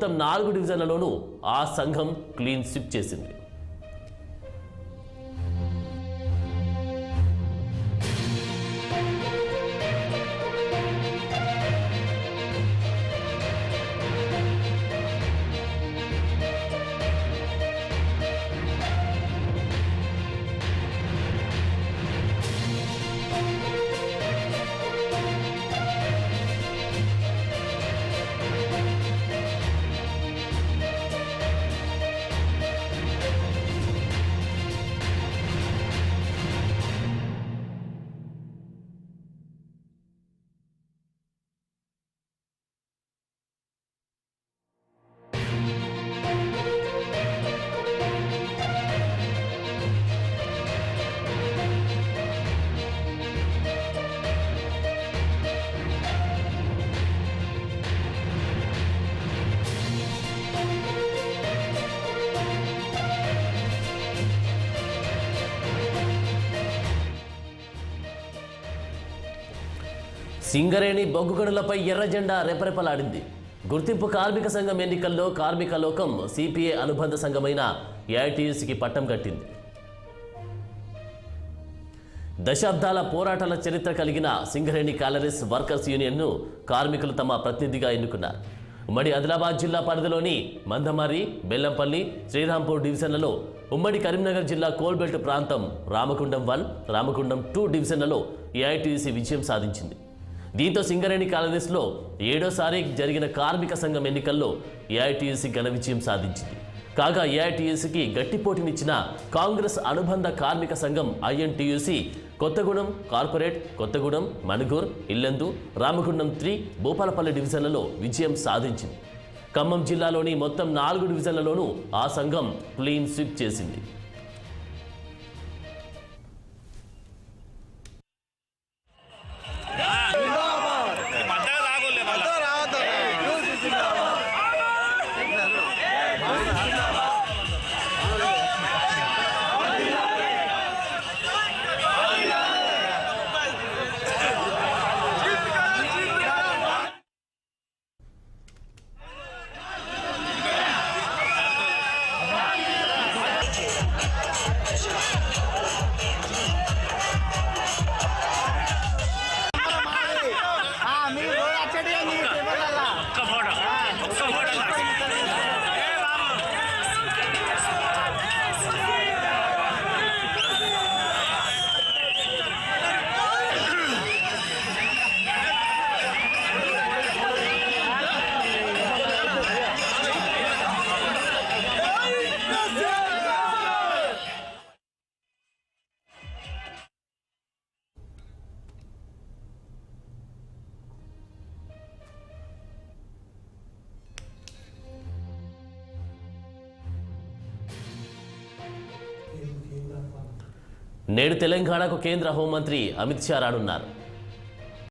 మొత్తం 4 డివిజన్లలోనూ ఆ సంఘం క్లీన్ స్వీప్ చేసింది. సింగరేణి బొగ్గు గనులపై ఎర్ర జెండా రెపరెపలాడింది. గుర్తింపు కార్మిక సంఘం ఎన్నికల్లో కార్మిక లోకం సిపిఐ అనుబంధ సంఘమైన ఏఐటియుసికి పట్టం కట్టింది. దశాబ్దాల పోరాటాల చరిత్ర కలిగిన సింగరేణి కాలరీస్ వర్కర్స్ యూనియన్ను కార్మికులు తమ ప్రతినిధిగా ఎన్నుకున్నారు. ఉమ్మడి ఆదిలాబాద్ జిల్లా పరిధిలోని మందమర్రి, బెల్లంపల్లి, శ్రీరాంపూర్ డివిజన్లలో, ఉమ్మడి కరీంనగర్ జిల్లా కోల్బెల్ట్ ప్రాంతం రామగుండం 1, రామగుండం 2 డివిజన్లలో ఏఐటియుసి విజయం సాధించింది. దీంతో సింగరేణి కాలనీస్లో 7వసారి జరిగిన కార్మిక సంఘం ఎన్నికల్లో ఏఐటియుసి ఘన విజయం సాధించింది. కాగా ఏఐటియుసికి గట్టి పోటీనిచ్చిన కాంగ్రెస్ అనుబంధ కార్మిక సంఘం ఐఎన్టియుసి కొత్తగూడెం కార్పొరేట్, కొత్తగూడెం, మణుగూర్, ఇల్లందు, రామగుండం 3, భూపాలపల్లి డివిజన్లలో విజయం సాధించింది. ఖమ్మం జిల్లాలోని మొత్తం 4 డివిజన్లలోనూ ఆ సంఘం క్లీన్ స్వీప్ చేసింది. నేడు తెలంగాణకు కేంద్ర హోంమంత్రి అమిత్ షా రానున్నారు.